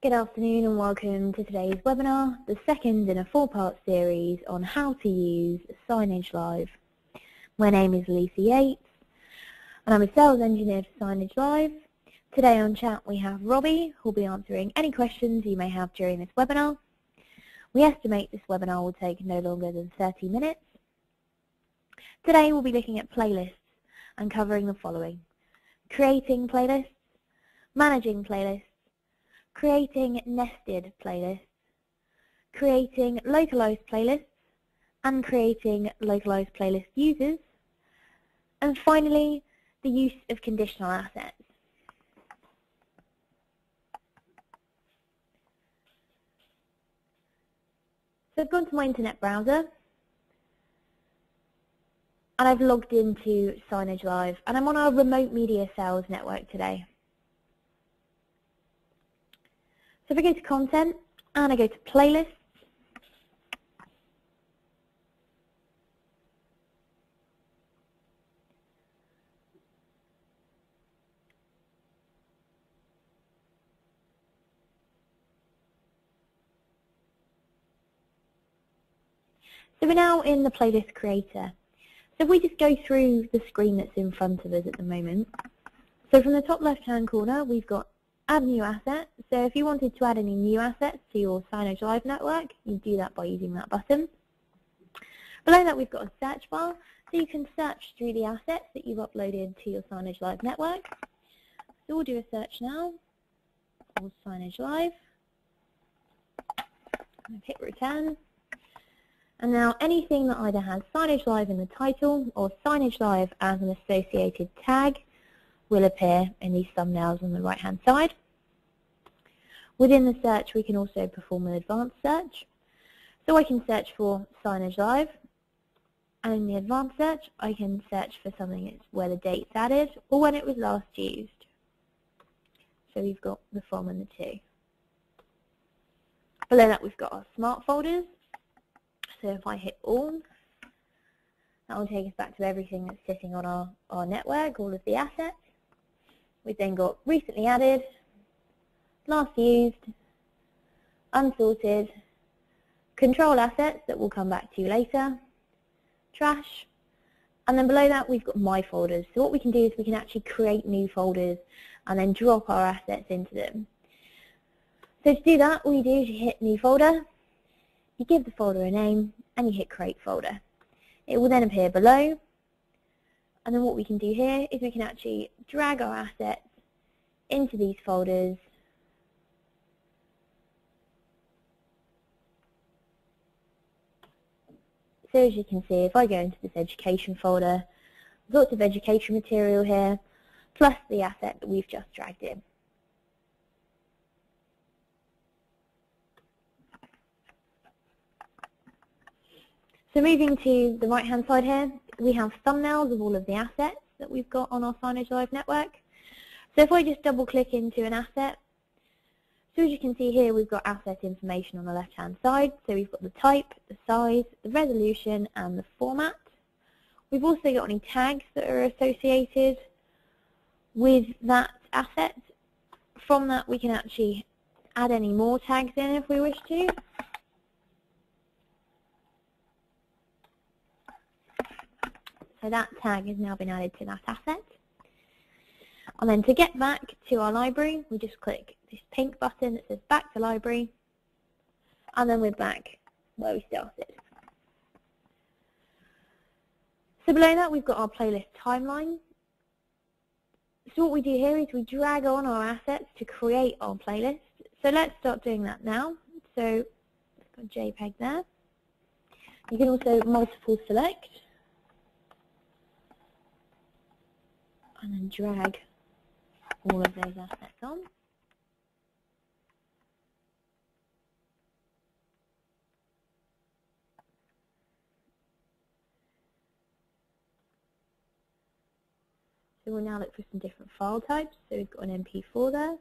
Good afternoon and welcome to today's webinar, the second in a four-part series on how to use Signagelive. My name is Lisa Yates and I'm a sales engineer for Signagelive. Today on chat we have Robbie, who will be answering any questions you may have during this webinar. We estimate this webinar will take no longer than 30 minutes. Today we'll be looking at playlists and covering the following: creating playlists, managing playlists, creating nested playlists, creating localized playlists, and creating localized playlist users, and finally, the use of conditional assets. So I've gone to my internet browser, and I've logged into Signagelive, and I'm on our remote media sales network today. So if I go to content and I go to playlists, so we're now in the playlist creator. So if we just go through the screen that's in front of us at the moment, so from the top left hand corner we've got add new asset. So if you wanted to add any new assets to your Signagelive network, you do that by using that button. Below that we've got a search bar, so you can search through the assets that you've uploaded to your Signagelive network. So we'll do a search now for Signagelive, and hit return. And now anything that either has Signagelive in the title or Signagelive as an associated tag will appear in these thumbnails on the right hand side. Within the search we can also perform an advanced search. So I can search for Signagelive, and in the advanced search I can search for something where the date's added or when it was last used. So we've got the from and the to. Below that we've got our smart folders. So if I hit all, that will take us back to everything that's sitting on our network, all of the assets. We've then got recently added, last used, unsorted, control assets that we'll come back to later, trash, and then below that we've got my folders. So what we can do is we can actually create new folders and then drop our assets into them. So to do that, all you do is you hit new folder, you give the folder a name, and you hit create folder. It will then appear below, and then what we can do here is we can actually drag our assets into these folders so as you can see, if I go into this education folder, there's lots of education material here, plus the asset that we've just dragged in. So moving to the right hand side here, we have thumbnails of all of the assets that we've got on our Signagelive network. So if I just double click into an asset, so as you can see here we've got asset information on the left hand side. So we've got the type, the size, the resolution and the format. We've also got any tags that are associated with that asset. From that we can actually add any more tags in if we wish to. So that tag has now been added to that asset. And then to get back to our library, we just click this pink button that says back to library, and then we're back where we started. So below that we've got our playlist timeline. So what we do here is we drag on our assets to create our playlist. So let's start doing that now. So we've got JPEG there. You can also multiple select and then drag all of those assets on. So we'll now look for some different file types. So we've got an MP4 there.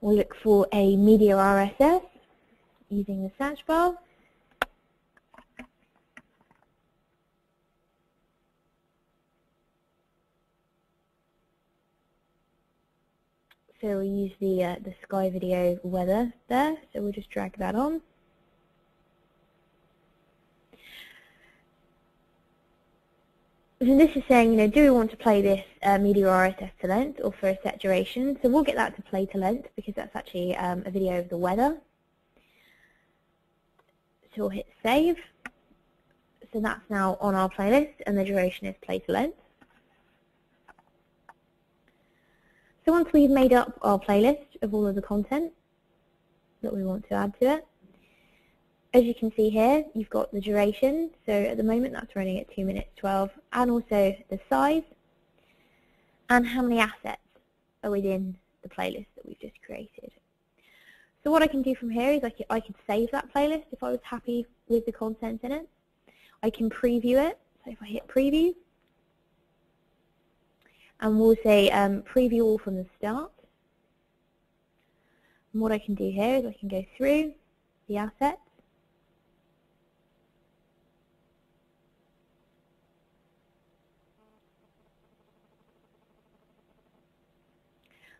We'll look for a media RSS using the search bar. So we use the Sky Video weather there, so we'll just drag that on. So this is saying, do we want to play this media RSS to length or for a set duration? So we'll get that to play to length because that's actually a video of the weather. So we'll hit save. So that's now on our playlist and the duration is play to length. So once we've made up our playlist of all of the content that we want to add to it, as you can see here, you've got the duration. So at the moment that's running at 2 minutes 12, and also the size and how many assets are within the playlist that we've just created. So what I can do from here is I could save that playlist if I was happy with the content in it. I can preview it. So if I hit preview, and we'll say preview all from the start. And what I can do here is I can go through the assets.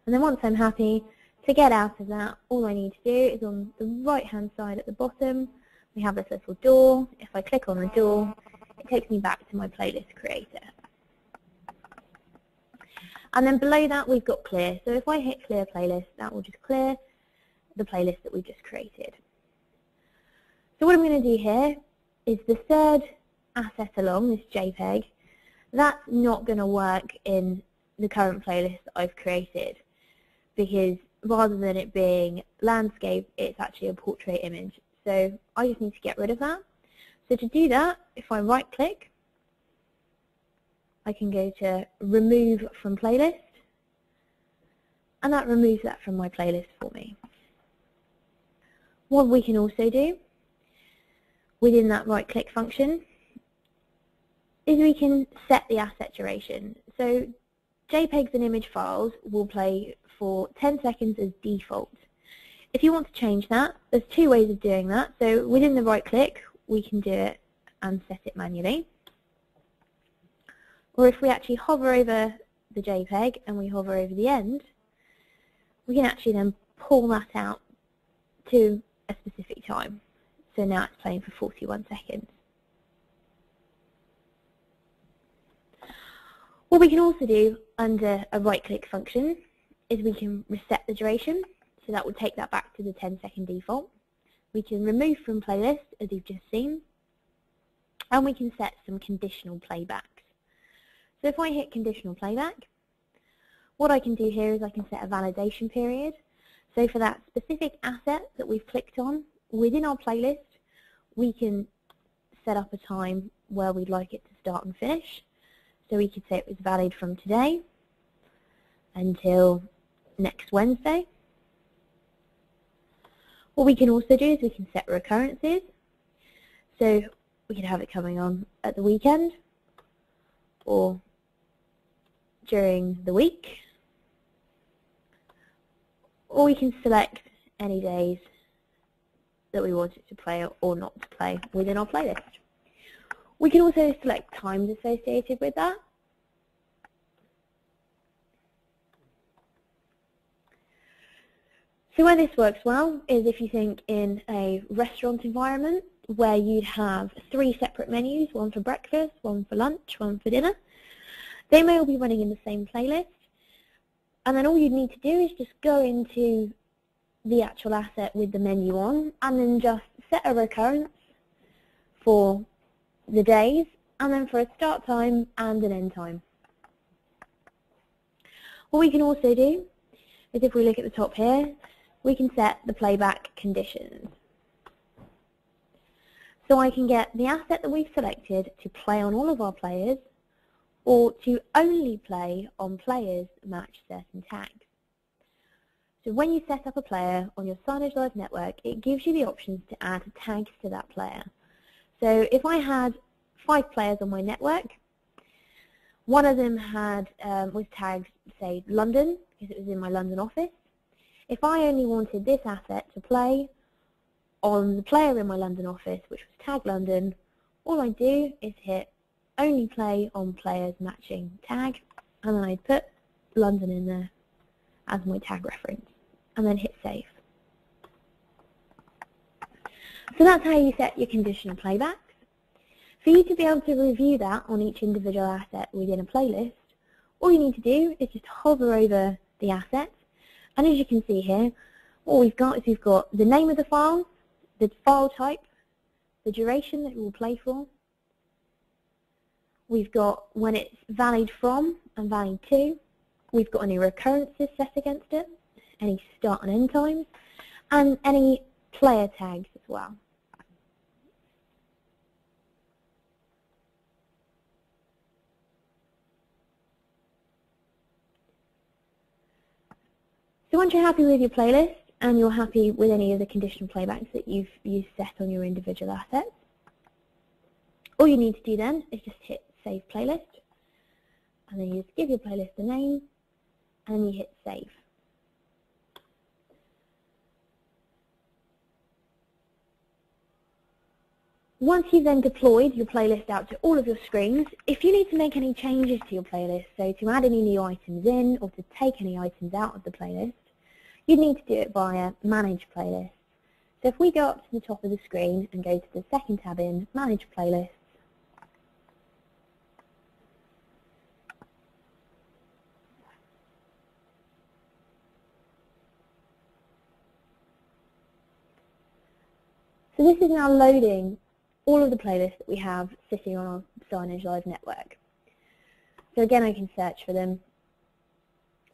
And then once I'm happy to get out of that, all I need to do is on the right-hand side at the bottom, we have this little door. If I click on the door, it takes me back to my playlist creator. And then below that, we've got clear. So if I hit clear playlist, that will just clear the playlist that we've just created. So what I'm going to do here is the third asset along, this JPEG, that's not going to work in the current playlist that I've created, because rather than it being landscape, it's actually a portrait image. So I just need to get rid of that. So to do that, if I right click, I can go to remove from playlist, and that removes that from my playlist for me. What we can also do within that right click function is we can set the asset duration. So JPEGs and image files will play for 10 seconds as default. If you want to change that, there's two ways of doing that. So within the right click, we can do it and set it manually. Or if we actually hover over the JPEG and we hover over the end, we can actually then pull that out to a specific time. So now it's playing for 41 seconds. What we can also do under a right-click function is we can reset the duration. So that will take that back to the 10-second default. We can remove from playlist, as you've just seen. And we can set some conditional playbacks. So if I hit conditional playback, what I can do here is I can set a validation period. So for that specific asset that we've clicked on within our playlist, we can set up a time where we'd like it to start and finish. So we could say it was valid from today until next Wednesday. What we can also do is we can set recurrences. So we could have it coming on at the weekend or during the week, or we can select any days that we want it to play or not to play within our playlist. We can also select times associated with that. So where this works well is if you think in a restaurant environment where you'd have 3 separate menus, one for breakfast, one for lunch, one for dinner. They may all be running in the same playlist, and then all you'd need to do is just go into the actual asset with the menu on and then just set a recurrence for the days and then for a start time and an end time. What we can also do is if we look at the top here, we can set the playback conditions. So I can get the asset that we've selected to play on all of our players or to only play on players that match certain tags. So when you set up a player on your Signagelive network, it gives you the options to add tags to that player. So if I had 5 players on my network, one of them was tagged, say, London, because it was in my London office. If I only wanted this asset to play on the player in my London office, which was tagged London, all I do is hit only play on players matching tag, and then I'd put London in there, as my tag reference, and then hit save. So that's how you set your conditional playbacks. For you to be able to review that on each individual asset within a playlist, all you need to do is just hover over the asset, and as you can see here, what we've got is we've got the name of the file, the file type, the duration that it will play for, we've got when it's valid from and valid to, we've got any recurrences set against it, any start and end times, and any player tags as well. So once you're happy with your playlist and you're happy with any of the conditional playbacks that you've set on your individual assets, all you need to do then is just hit Save Playlist, and then you just give your playlist a name, and then you hit Save. Once you've then deployed your playlist out to all of your screens, if you need to make any changes to your playlist, so to add any new items in or to take any items out of the playlist, you'd need to do it via Manage Playlists. So if we go up to the top of the screen and go to the second tab in Manage Playlists, so this is now loading all of the playlists that we have sitting on our Signagelive network. So again, I can search for them,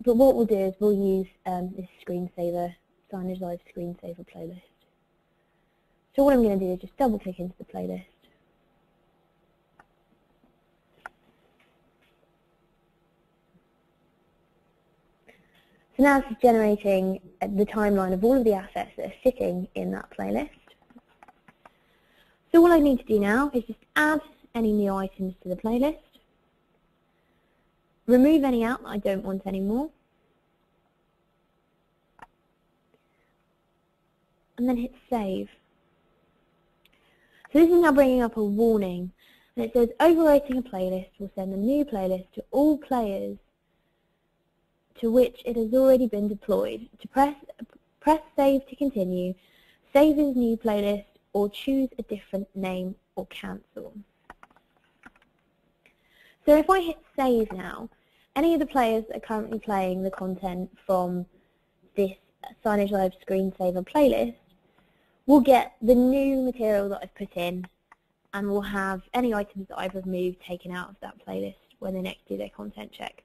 but what we'll do is we'll use this screensaver, Signagelive screensaver playlist. So what I'm going to do is just double click into the playlist. So now it's generating the timeline of all of the assets that are sitting in that playlist. So all I need to do now is just add any new items to the playlist, remove any out that I don't want anymore, and then hit Save. So this is now bringing up a warning, and it says overwriting a playlist will send a new playlist to all players to which it has already been deployed. To press Save to continue, save as new playlist, or choose a different name or cancel. So if I hit Save now, any of the players that are currently playing the content from this Signagelive screensaver playlist will get the new material that I've put in, and will have any items that I've removed taken out of that playlist when they next do their content check.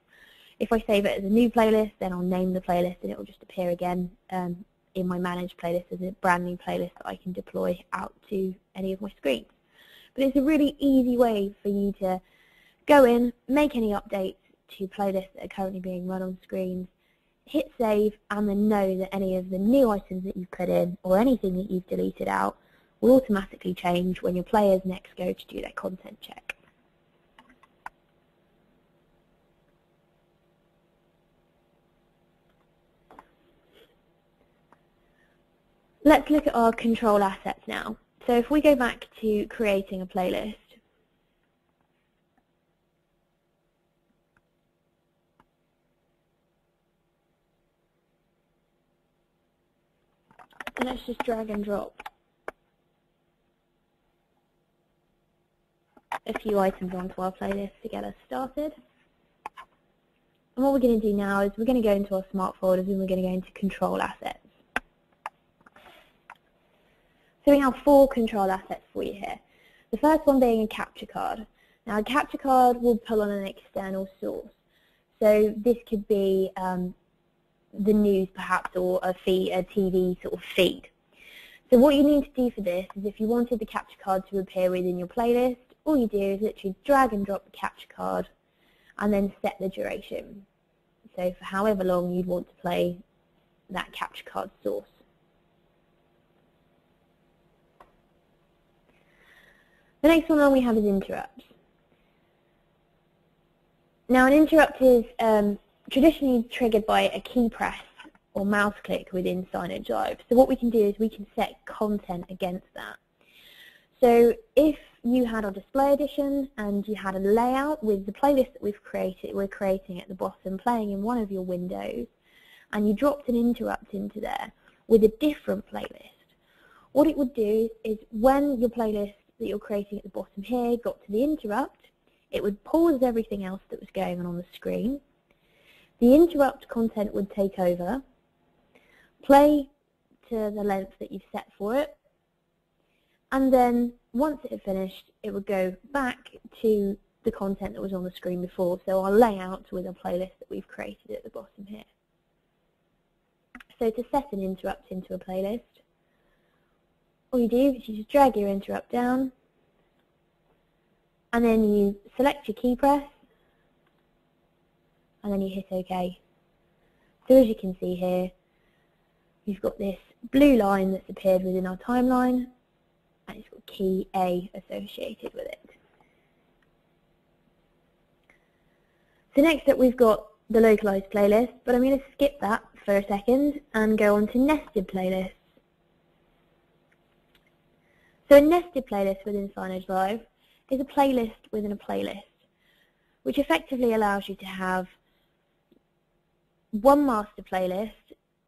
If I save it as a new playlist, then I'll name the playlist and it will just appear again in my managed playlist as a brand new playlist that I can deploy out to any of my screens. But it's a really easy way for you to go in, make any updates to playlists that are currently being run on screens, hit save, and then know that any of the new items that you've put in or anything that you've deleted out will automatically change when your players next go to do their content check. Let's look at our control assets now. So if we go back to creating a playlist, and let's just drag and drop a few items onto our playlist to get us started. And what we're going to do now is we're going to go into our smart folders and we're going to go into control assets. So we have 4 control assets for you here. The first one being a capture card. Now a capture card will pull on an external source. So this could be the news perhaps, or a TV sort of feed. So what you need to do for this is if you wanted the capture card to appear within your playlist, all you do is literally drag and drop the capture card and then set the duration. So for however long you'd want to play that capture card source. The next one we have is interrupts. Now an interrupt is traditionally triggered by a key press or mouse click within Signagelive. So what we can do is we can set content against that. So if you had a display edition and you had a layout with the playlist that we're creating at the bottom playing in one of your windows, and you dropped an interrupt into there with a different playlist, what it would do is when your playlist that you're creating at the bottom here got to the interrupt, it would pause everything else that was going on the screen. The interrupt content would take over, play to the length that you've set for it, and then once it had finished, it would go back to the content that was on the screen before, so our layout with a playlist that we've created at the bottom here. So to set an interrupt into a playlist, all you do is you just drag your interrupt down, and then you select your key press, and then you hit OK. So as you can see here, you've got this blue line that's appeared within our timeline, and it's got key A associated with it. So next up we've got the localized playlist, but I'm going to skip that for a second and go on to nested playlists. So a nested playlist within Signagelive is a playlist within a playlist, which effectively allows you to have one master playlist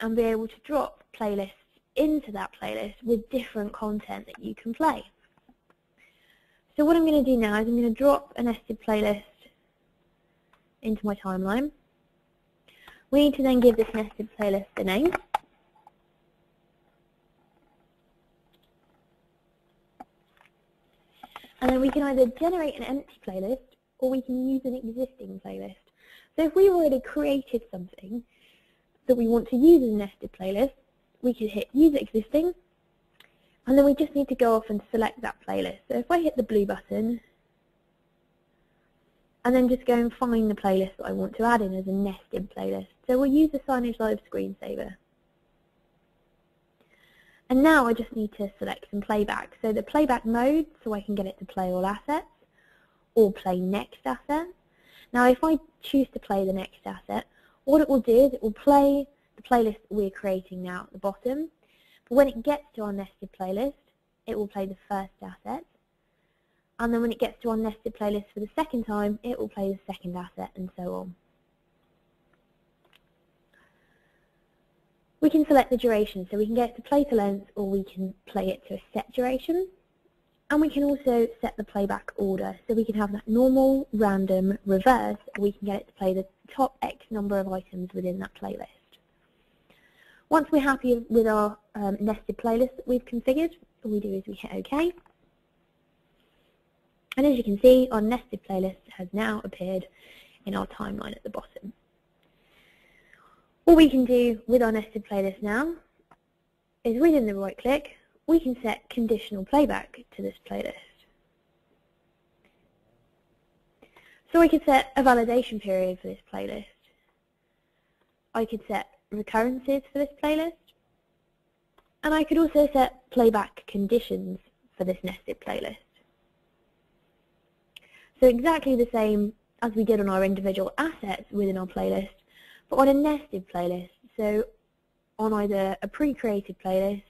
and be able to drop playlists into that playlist with different content that you can play. So what I'm going to do now is I'm going to drop a nested playlist into my timeline. We need to then give this nested playlist a name. And then we can either generate an empty playlist or we can use an existing playlist. So if we've already created something that we want to use as a nested playlist, we could hit use existing, and then we just need to go off and select that playlist. So if I hit the blue button, and then just go and find the playlist that I want to add in as a nested playlist. So we'll use the Signagelive screensaver. And now I just need to select some playback. So the playback mode, so I can get it to play all assets, or play next asset. Now if I choose to play the next asset, what it will do is it will play the playlist we're creating now at the bottom. But when it gets to our nested playlist, it will play the first asset. And then when it gets to our nested playlist for the second time, it will play the second asset, and so on. We can select the duration, so we can get it to play to length, or we can play it to a set duration. And we can also set the playback order, so we can have that normal, random, reverse, or we can get it to play the top X number of items within that playlist. Once we're happy with our nested playlist that we've configured, all we do is we hit OK. And as you can see, our nested playlist has now appeared in our timeline at the bottom. What we can do with our nested playlist now is within the right click, we can set conditional playback to this playlist. So I could set a validation period for this playlist. I could set recurrences for this playlist. And I could also set playback conditions for this nested playlist. So exactly the same as we did on our individual assets within our playlist, but on a nested playlist, so on either a pre-created playlist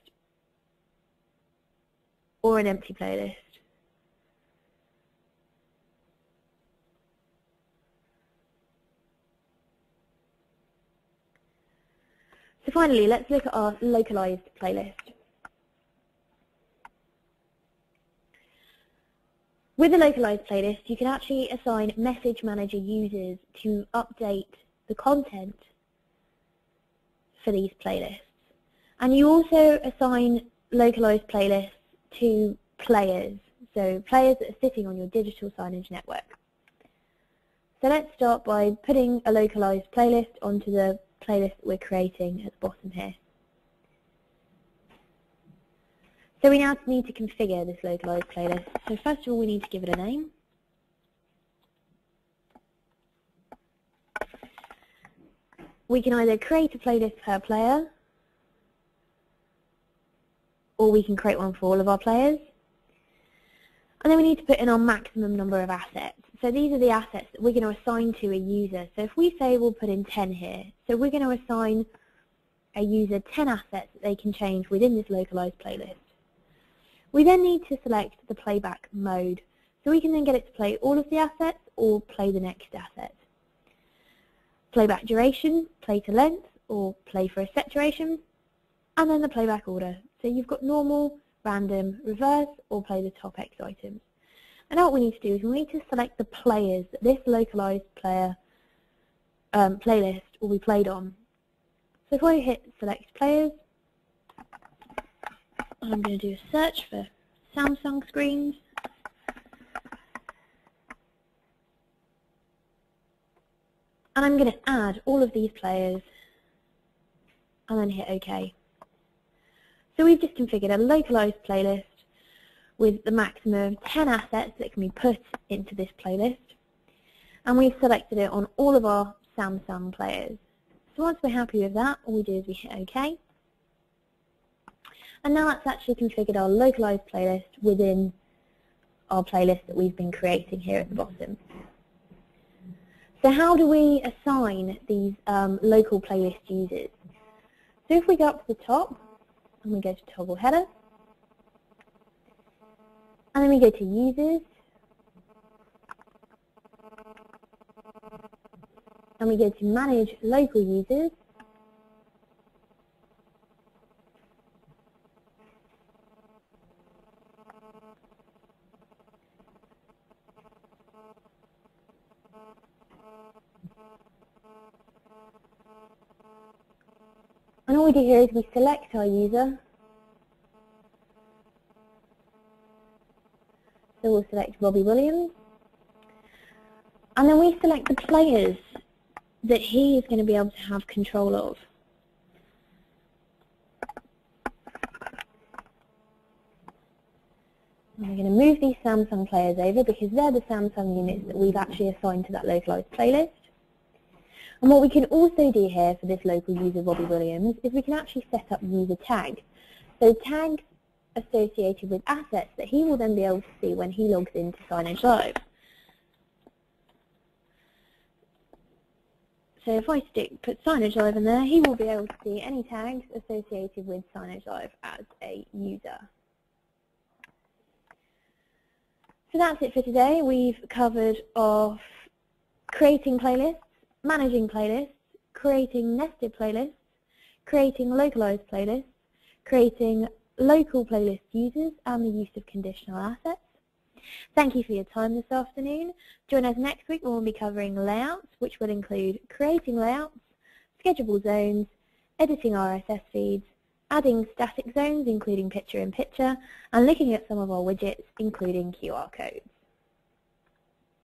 or an empty playlist. So finally, let's look at our localized playlist. With a localized playlist, you can actually assign message manager users to update the content for these playlists. And you also assign localized playlists to players, so players that are sitting on your digital signage network. So let's start by putting a localized playlist onto the playlist that we're creating at the bottom here. So we now need to configure this localized playlist. So first of all, we need to give it a name. We can either create a playlist per player, or we can create one for all of our players. And then we need to put in our maximum number of assets. So these are the assets that we're going to assign to a user. So if we say we'll put in 10 here, so we're going to assign a user 10 assets that they can change within this localized playlist. We then need to select the playback mode, so we can then get it to play all of the assets or play the next asset. Playback duration, play to length, or play for a set duration, and then the playback order. So you've got normal, random, reverse, or play the top X items. And now what we need to do is we need to select the players that this localized player playlist will be played on. So if I hit select players, I'm going to do a search for Samsung screens. And I'm going to add all of these players and then hit OK. So we've just configured a localized playlist with the maximum of 10 assets that can be put into this playlist. And we've selected it on all of our Samsung players. So once we're happy with that, all we do is we hit OK. And now that's actually configured our localized playlist within our playlist that we've been creating here at the bottom. So how do we assign these local playlist users? So if we go up to the top and we go to toggle header, and then we go to users, and we go to manage local users, and all we do here is we select our user. So we'll select Robbie Williams. And then we select the players that he is going to be able to have control of. And we're going to move these Samsung players over because they're the Samsung units that we've actually assigned to that localized playlist. And what we can also do here for this local user, Robbie Williams, is we can actually set up user tags. So tags associated with assets that he will then be able to see when he logs into Signagelive. So if I put Signagelive in there, he will be able to see any tags associated with Signagelive as a user. So that's it for today. We've covered off creating playlists, managing playlists, creating nested playlists, creating localized playlists, creating local playlist users, and the use of conditional assets. Thank you for your time this afternoon. Join us next week when we'll be covering layouts, which will include creating layouts, schedulable zones, editing RSS feeds, adding static zones including picture-in-picture, and looking at some of our widgets including QR codes.